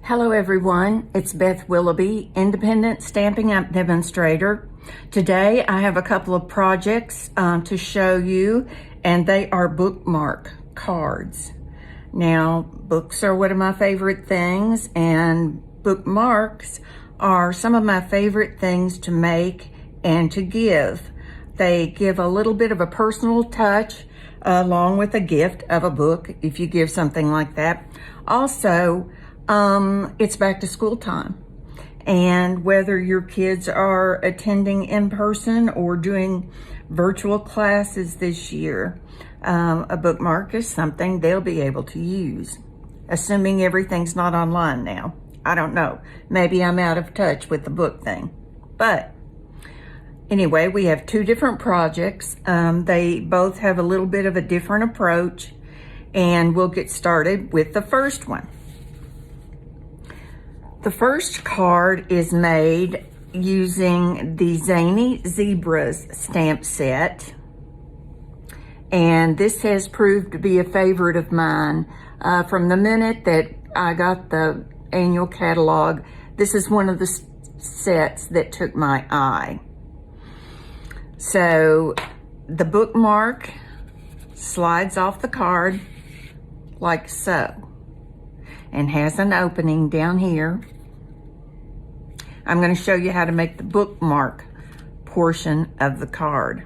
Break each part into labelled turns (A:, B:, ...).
A: Hello everyone, it's Beth Willoughby, Independent Stampin' Up! Demonstrator. Today I have a couple of projects to show you, and they are bookmark cards. Now, books are one of my favorite things, and bookmarks are some of my favorite things to make and to give. They give a little bit of a personal touch along with a gift of a book if you give something like that. Also, it's back to school time, and whether your kids are attending in person or doing virtual classes this year, a bookmark is something they'll be able to use, assuming everything's not online now. I don't know, maybe I'm out of touch with the book thing, but anyway, we have two different projects. They both have a little bit of a different approach, and we'll get started with the first one. The first card is made using the Zany Zebras stamp set, and this has proved to be a favorite of mine from the minute that I got the annual catalog. This is one of the sets that took my eye. So the bookmark slides off the card like so, and has an opening down here. I'm going to show you how to make the bookmark portion of the card.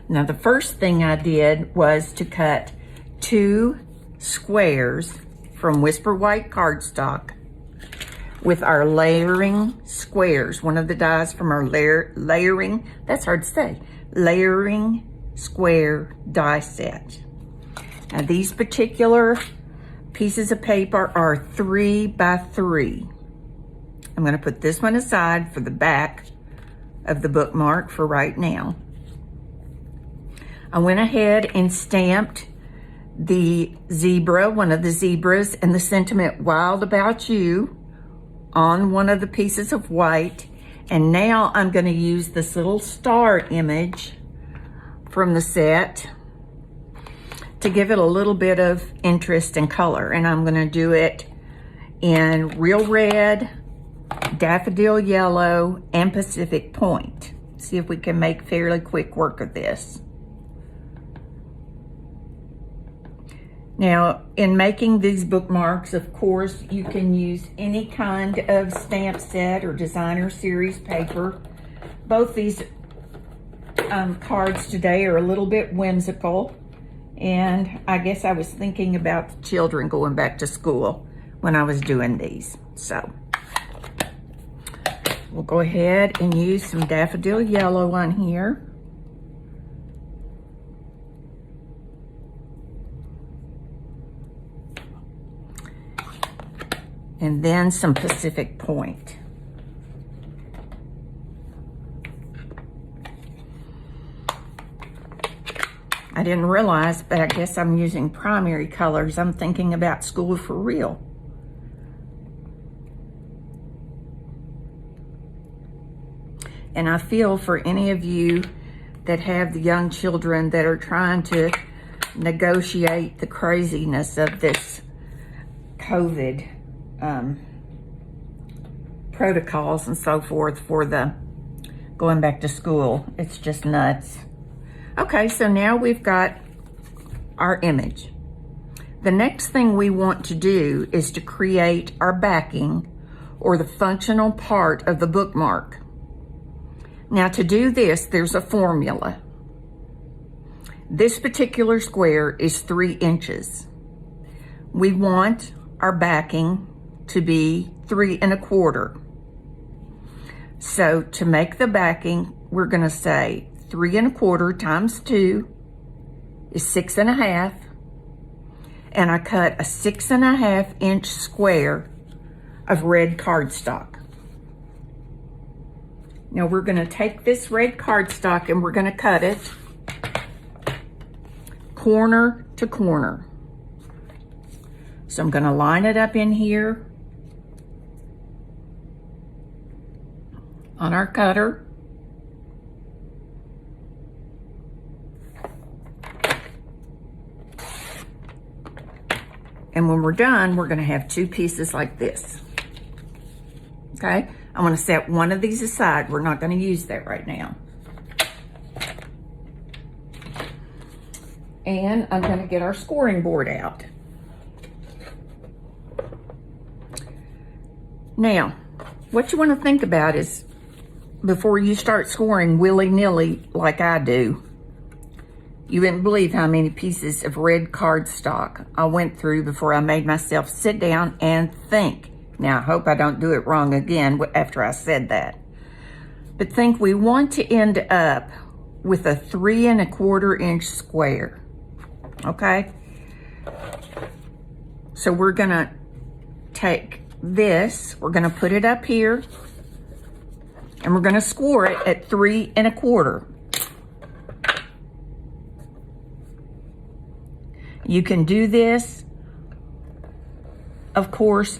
A: Now, the first thing I did was to cut 2 squares from Whisper White cardstock with our layering squares, one of the dies from our layering, that's hard to say, layering square die set. Now, these particular pieces of paper are 3 by 3. I'm going to put this one aside for the back of the bookmark for right now. I went ahead and stamped the zebra, one of the zebras, and the sentiment "Wild About You" on one of the pieces of white. And now I'm going to use this little star image from the set to give it a little bit of interest and color. And I'm going to do it in real red, daffodil yellow, and Pacific Point. See if we can make fairly quick work of this. Now, in making these bookmarks, of course, you can use any kind of stamp set or designer series paper. Both these cards today are a little bit whimsical, and I guess I was thinking about the children going back to school when I was doing these. So we'll go ahead and use some daffodil yellow on here. And then some Pacific Point. I didn't realize, but I guess I'm using primary colors. I'm thinking about school for real. And I feel for any of you that have the young children that are trying to negotiate the craziness of this COVID protocols and so forth for the going back to school. It's just nuts. Okay, so now we've got our image. The next thing we want to do is to create our backing, or the functional part of the bookmark. Now, to do this, there's a formula. This particular square is 3 inches. We want our backing to be 3 1/4. So to make the backing, we're going to say 3 1/4 times 2 is 6 1/2, and I cut a 6 1/2 inch square of red cardstock. Now we're going to take this red cardstock and we're going to cut it corner to corner. So I'm going to line it up in here on our cutter. And when we're done, we're gonna have 2 pieces like this. Okay, I'm gonna set one of these aside. We're not gonna use that right now. And I'm gonna get our scoring board out. Now, what you wanna think about is, before you start scoring willy-nilly like I do, you wouldn't believe how many pieces of red cardstock I went through before I made myself sit down and think. Now, I hope I don't do it wrong again after I said that. But think, we want to end up with a 3 1/4 inch square, okay? So we're gonna take this, we're gonna put it up here, and we're gonna score it at 3 1/4. You can do this, of course,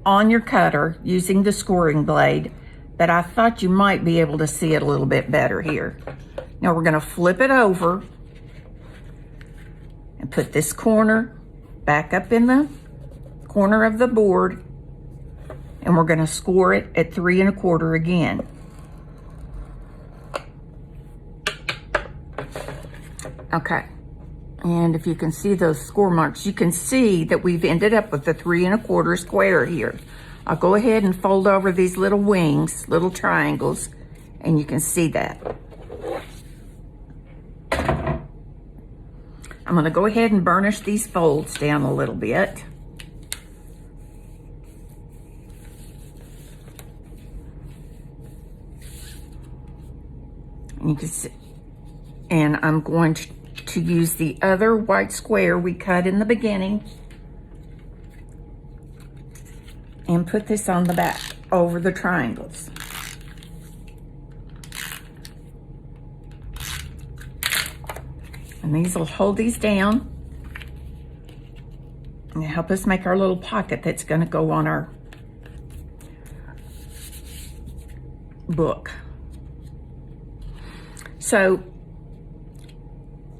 A: on your cutter using the scoring blade, but I thought you might be able to see it a little bit better here. Now we're gonna flip it over and put this corner back up in the corner of the board, and we're gonna score it at 3 1/4 again. Okay. And if you can see those score marks, you can see that we've ended up with a 3 1/4 square here. I'll go ahead and fold over these little wings, little triangles, and you can see that. I'm gonna go ahead and burnish these folds down a little bit. And you can see, and I'm going to use the other white square we cut in the beginning and put this on the back over the triangles. And these will hold these down and help us make our little pocket that's going to go on our book. So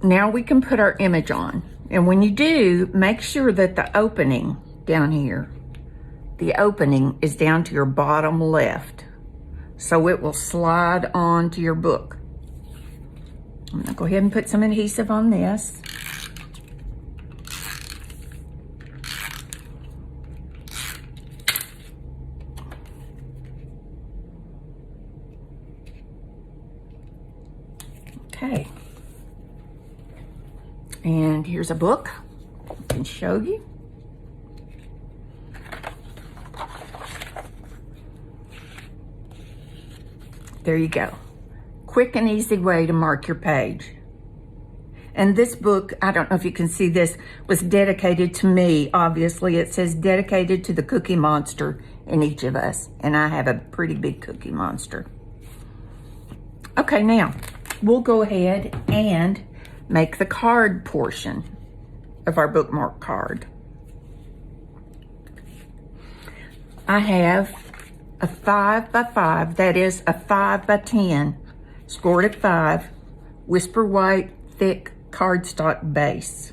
A: now we can put our image on. And when you do, make sure that the opening down here, the opening is down to your bottom left, so it will slide onto your book. I'm gonna go ahead and put some adhesive on this. Okay. And here's a book I can show you. There you go. Quick and easy way to mark your page. And this book, I don't know if you can see this, was dedicated to me. Obviously, it says dedicated to the Cookie Monster in each of us. And I have a pretty big Cookie Monster. Okay, now we'll go ahead and make the card portion of our bookmark card. I have a 5 by 5, that is a 5 by 10, scored at 5, Whisper White thick cardstock base.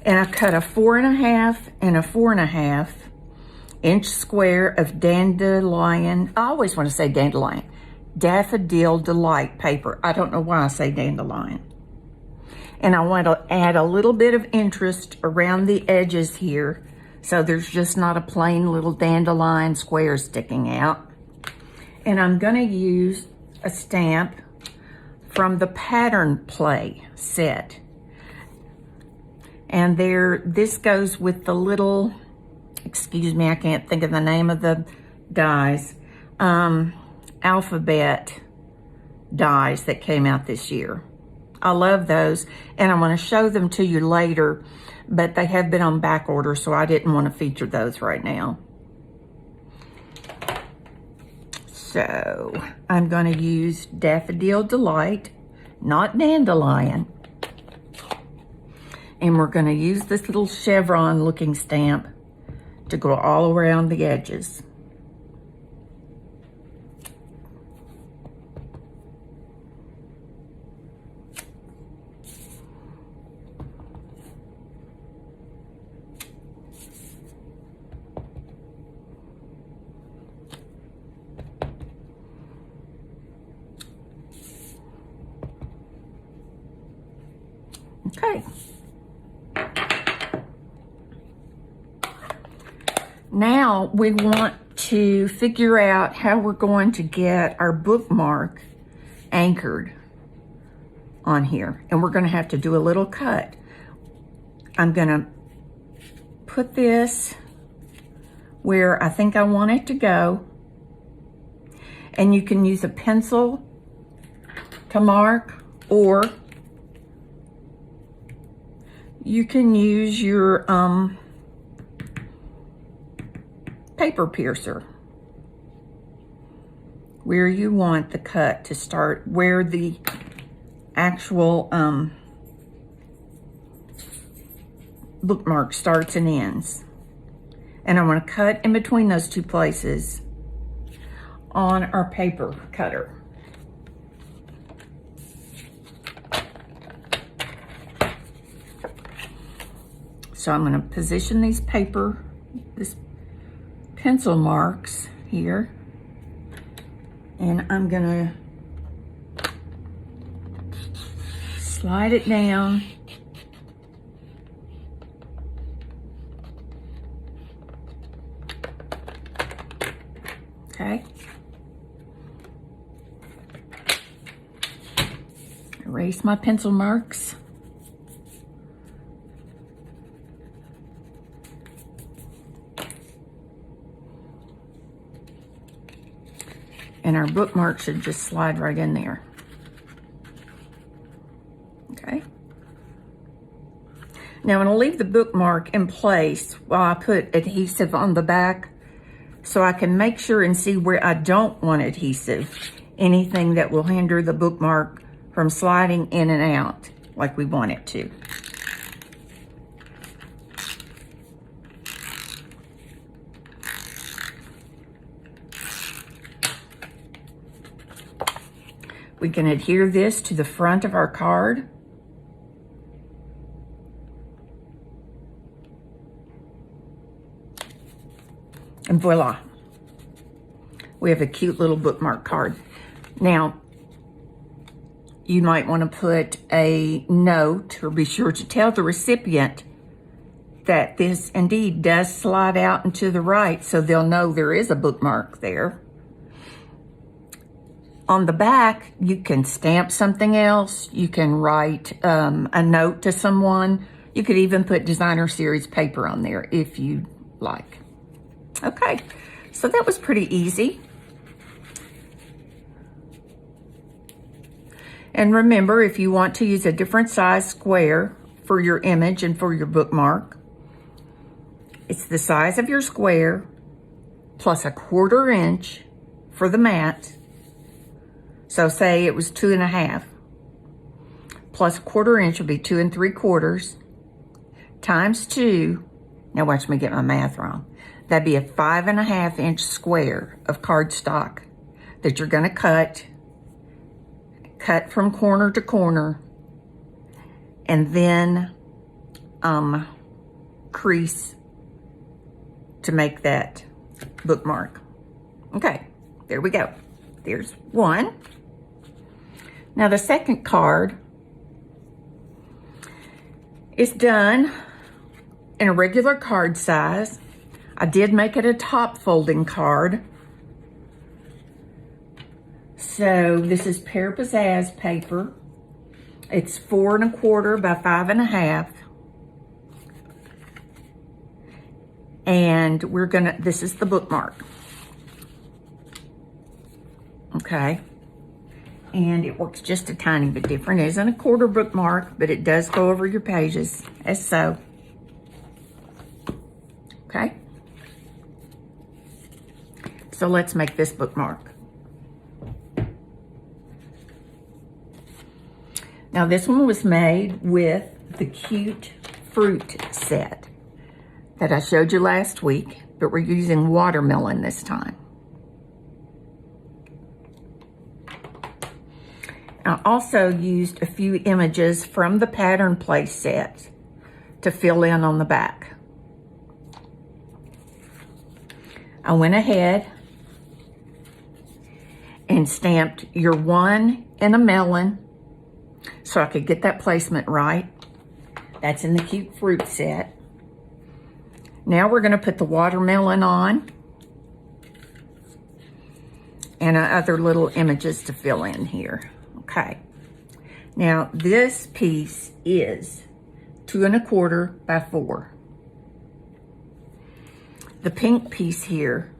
A: And I cut a 4 1/2 and a 4 1/2 inch square of dandelion, I always want to say dandelion, Daffodil Delight paper. I don't know why I say dandelion. And I want to add a little bit of interest around the edges here, so there's just not a plain little dandelion square sticking out. And I'm going to use a stamp from the Pattern Play set. And this goes with the little, excuse me, I can't think of the name of the dies, alphabet dies that came out this year. I love those, and I want to show them to you later, but they have been on back order, so I didn't want to feature those right now. So I'm going to use Daffodil Delight, not dandelion. And we're going to use this little chevron looking stamp to go all around the edges. Okay. Now we want to figure out how we're going to get our bookmark anchored on here. And we're going to have to do a little cut. I'm going to put this where I think I want it to go. And you can use a pencil to mark, or you can use your paper piercer where you want the cut to start, where the actual bookmark starts and ends. And I want to cut in between those two places on our paper cutter. So I'm going to position these this pencil marks here, and I'm going to slide it down. Okay. Erase my pencil marks. And our bookmark should just slide right in there. Okay. Now I'm going to leave the bookmark in place while I put adhesive on the back, so I can make sure and see where I don't want adhesive, anything that will hinder the bookmark from sliding in and out like we want it to. We can adhere this to the front of our card. And voila, we have a cute little bookmark card. Now, you might want to put a note, or be sure to tell the recipient that this indeed does slide out and to the right, so they'll know there is a bookmark there. On the back, you can stamp something else. You can write a note to someone. You could even put designer series paper on there if you like. Okay, so that was pretty easy. And remember, if you want to use a different size square for your image and for your bookmark, it's the size of your square plus 1/4 inch for the mat. So say it was 2.5 plus 1/4 inch will be 2 3/4 times 2. Now watch me get my math wrong. That'd be a 5.5 inch square of cardstock that you're going to cut from corner to corner, and then crease to make that bookmark. Okay, there we go. There's one. Now the second card is done in a regular card size. I did make it a top folding card. So this is Pear Pizzazz paper. It's 4 1/4 by 5 1/2. And this is the bookmark. Okay. And it works just a tiny bit different. It isn't a 1/4 bookmark, but it does go over your pages as so. Okay. So let's make this bookmark. Now this one was made with the cute fruit set that I showed you last week, but we're using watermelon this time. I also used a few images from the pattern play set to fill in on the back. I went ahead and stamped your 1 and a melon so I could get that placement right. That's in the cute fruit set. Now we're going to put the watermelon on. And other little images to fill in here. Okay. Now this piece is 2 1/4 by 4. The pink piece here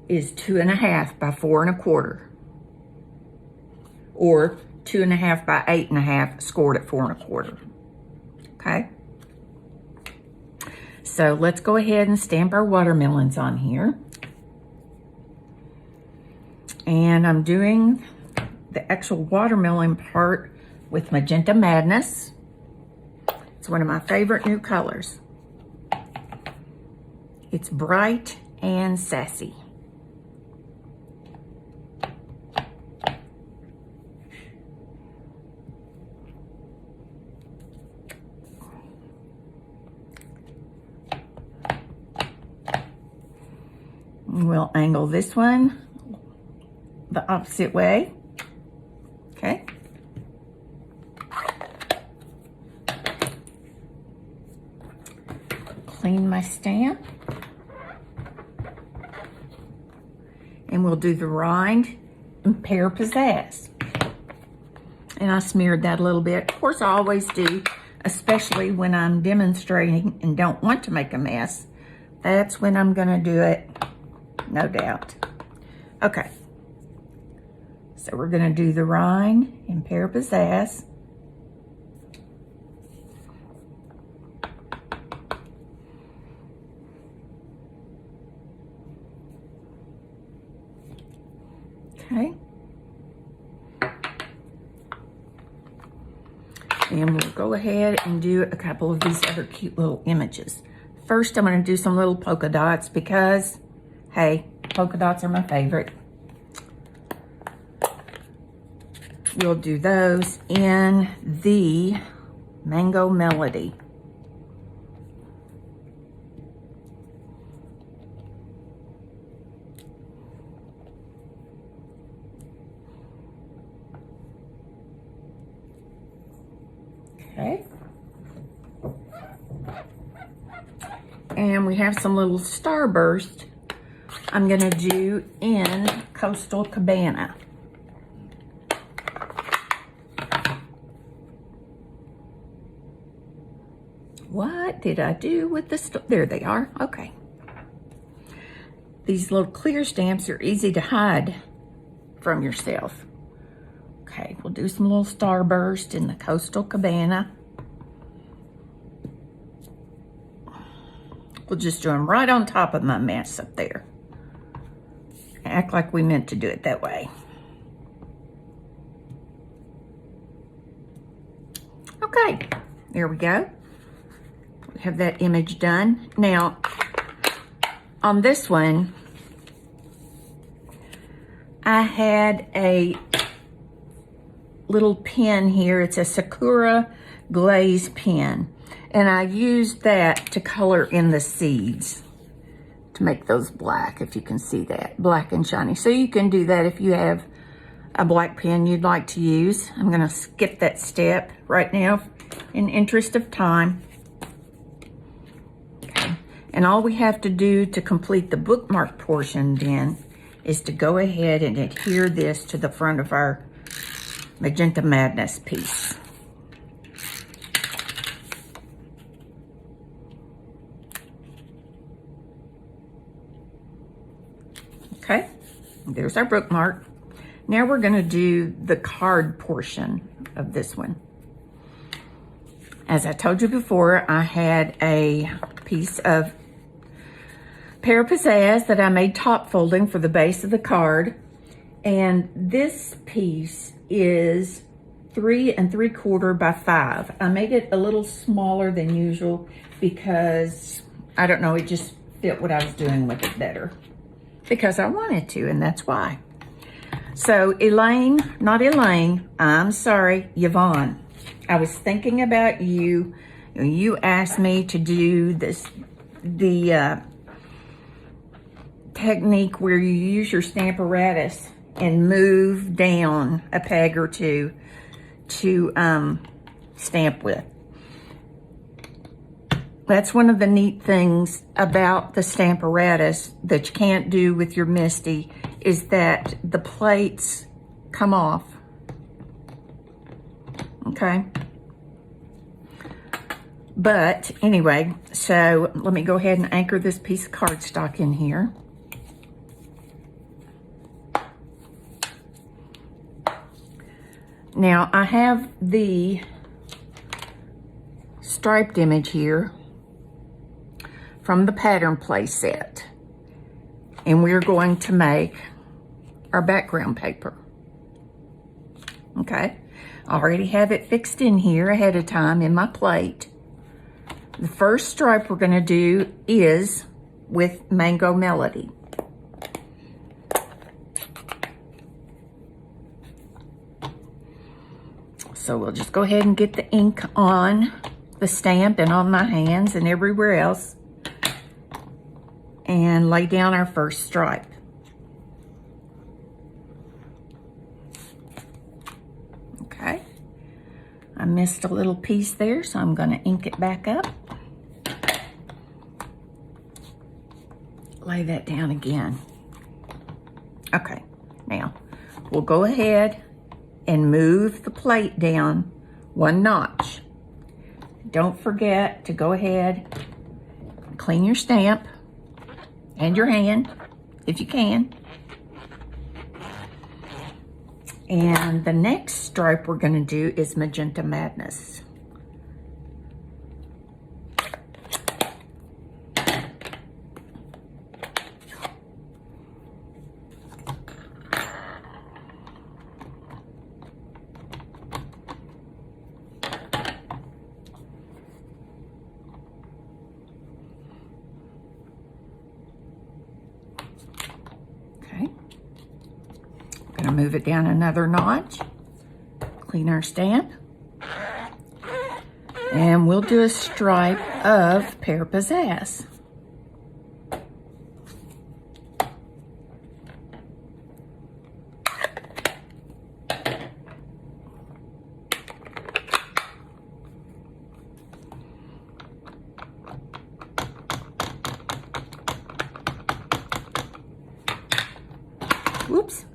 A: is 2 1/2 by 4 1/4. Or 2 1/2 by 8 1/2 scored at 4 1/4. Okay. So let's go ahead and stamp our watermelons on here. And I'm doing the actual watermelon part with Magenta Madness. It's one of my favorite new colors. It's bright and sassy. We'll angle this one the opposite way. Okay. Clean my stamp. And we'll do the rind and pear pizzazz. And I smeared that a little bit. Of course, I always do, especially when I'm demonstrating and don't want to make a mess. That's when I'm going to do it, no doubt. Okay. So we're going to do the rind and pear pizzazz. Okay. And we'll go ahead and do a couple of these other cute little images. First, I'm going to do some little polka dots because, hey, polka dots are my favorite. We'll do those in the Mango Melody. Okay. And we have some little starburst I'm going to do in Coastal Cabana. What did I do with the there they are. Okay. These little clear stamps are easy to hide from yourself. Okay, we'll do some little starburst in the Coastal Cabana. We'll just do them right on top of my mess up there. Act like we meant to do it that way. Okay, there we go. We have that image done. Now, on this one, I had a little pen here. It's a Sakura glaze pen. And I used that to color in the seeds to make those black, if you can see that, black and shiny. So you can do that if you have a black pen you'd like to use. I'm going to skip that step right now in interest of time. Okay. And all we have to do to complete the bookmark portion then is to go ahead and adhere this to the front of our Magenta Madness piece. Okay, there's our bookmark. Now we're going to do the card portion of this one. As I told you before, I had a piece of pear pizzazz that I made top folding for the base of the card. And this piece is 3 3/4 by 5. I made it a little smaller than usual because, I don't know, it just fit what I was doing with it better. Because I wanted to, and that's why. So I'm sorry, Yvonne. I was thinking about you. You asked me to do the technique where you use your Stamparatus and move down a peg or two to stamp with. That's one of the neat things about the Stamparatus that you can't do with your MISTI, is that the plates come off. Okay. But anyway, so let me go ahead and anchor this piece of cardstock in here. Now I have the striped image here from the pattern play set, and we're going to make our background paper. Okay, I already have it fixed in here ahead of time in my plate. The first stripe we're going to do is with Mango Melody. So we'll just go ahead and get the ink on the stamp and on my hands and everywhere else, and lay down our first stripe. Okay, I missed a little piece there, so I'm going to ink it back up. Lay that down again. Okay, now we'll go ahead and move the plate down one notch. Don't forget to go ahead and clean your stamp and your hand if you can. And the next stripe we're going to do is Magenta Madness. Move it down another notch, clean our stamp, and we'll do a stripe of Pear Pizzazz. Whoops.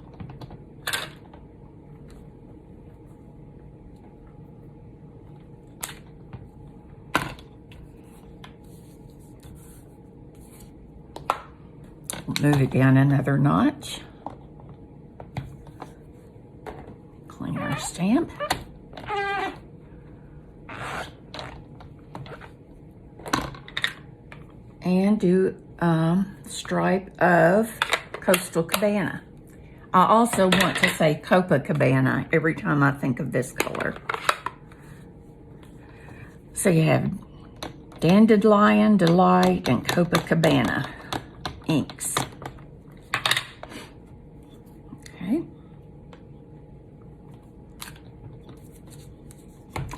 A: Move it down another notch. Clean our stamp. And do a stripe of Coastal Cabana. I also want to say Copacabana every time I think of this color. So you have Dandelion, Delight, and Copacabana inks. Okay.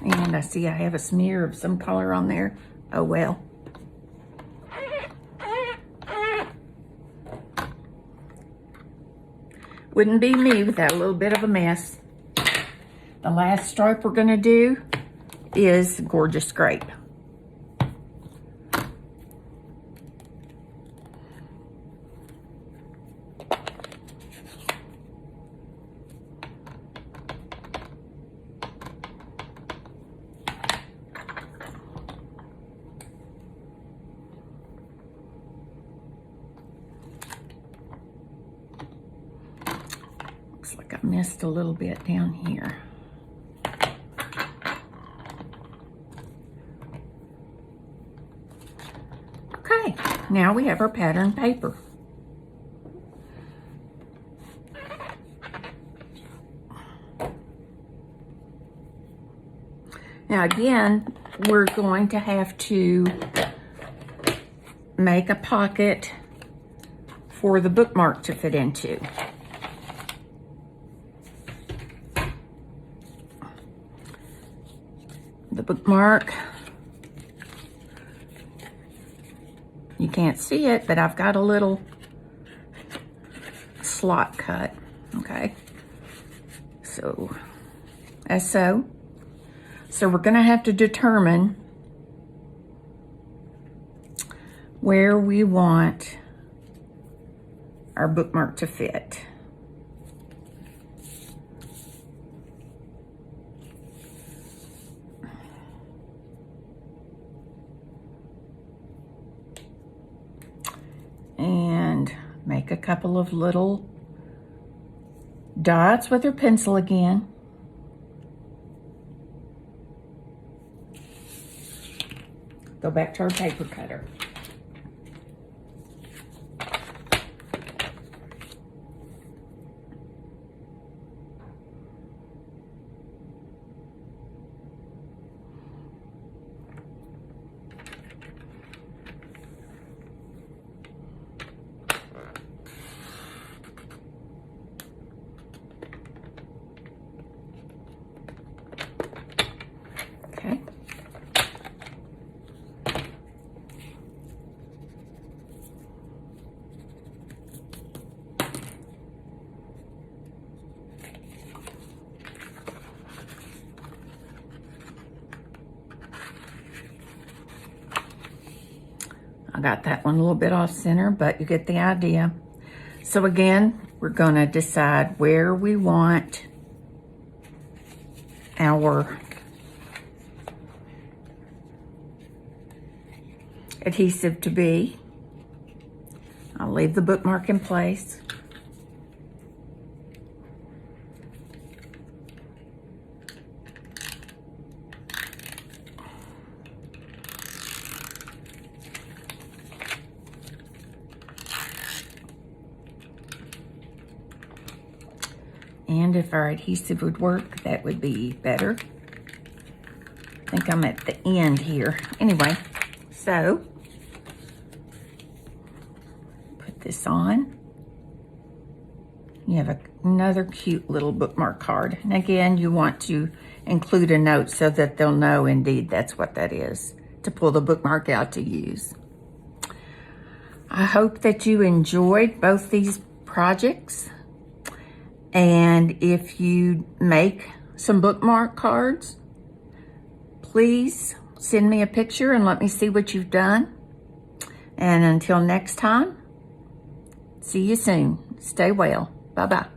A: And I see I have a smear of some color on there. Oh well. Wouldn't be me without a little bit of a mess. The last stripe we're going to do is Gorgeous Grape. Looks like I missed a little bit down here. Okay, now we have our pattern paper. Now again, we're going to have to make a pocket for the bookmark to fit into. The bookmark, you can't see it, but I've got a little slot cut, okay? So, as so. So we're gonna have to determine where we want our bookmark to fit. And make a couple of little dots with your pencil again. Go back to our paper cutter. Okay. I got that one a little bit off center, but you get the idea. So again, we're going to decide where we want our adhesive to be. I'll leave the bookmark in place. And if our adhesive would work, that would be better. I think I'm at the end here. Anyway, so put this on. You have another cute little bookmark card. And again, you want to include a note so that they'll know indeed that's what that is, to pull the bookmark out to use. I hope that you enjoyed both these projects. And if you make some bookmark cards, please send me a picture and let me see what you've done. And until next time, see you soon. Stay well. Bye-bye.